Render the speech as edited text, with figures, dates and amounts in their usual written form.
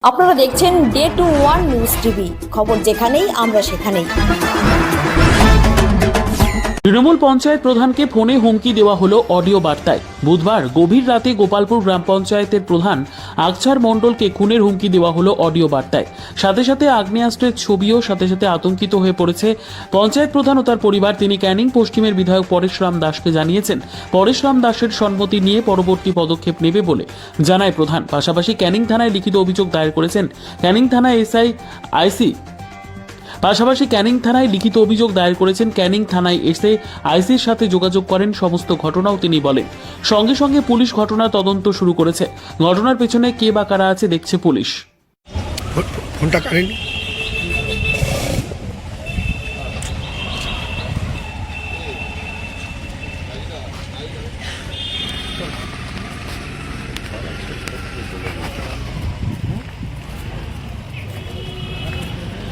আপনারা দেখছেন day two one news TV, খবর যেখানেই আমরা সেখানেই। তৃণমূল পঞ্চায়েত প্রধানকে ফোনে হুমকি দেওয়া হলো অডিও বার্তায়। বুধবার গভীর রাতে গোপালপুর গ্রাম পঞ্চায়েতের প্রধান আকছার মণ্ডলকে খুনের হুমকি দেওয়া হলো অডিও বার্তায়। সাথে সাথে আগ্নেয়াস্ত্রের ছবিও সাথে সাথে আতঙ্কিত হয়ে পড়েছে পঞ্চায়েত প্রধান ও তার পরিবার। তিনি ক্যানিং পশ্চিমের বিধায়ক পরেশরাম দাসকে জানিয়েছেন পরেশরাম দাসের সম্মতি নিয়ে পরবর্তী পদক্ষেপ নেবে বলে জানায় প্রধান। পাশাপাশি ক্যানিং থানায় লিখিত অভিযোগ দায়ের করেছেন ক্যানিং থানায় ক্যানিং থানায় এসে আইসির সাথে যোগাযোগ করেন। সমস্ত ঘটনাও তিনি বলেন। সঙ্গে সঙ্গে পুলিশ ঘটনার তদন্ত শুরু করেছে। ঘটনার পেছনে কে বা কারা আছে দেখছে পুলিশ। ফোনটা কারেন্ট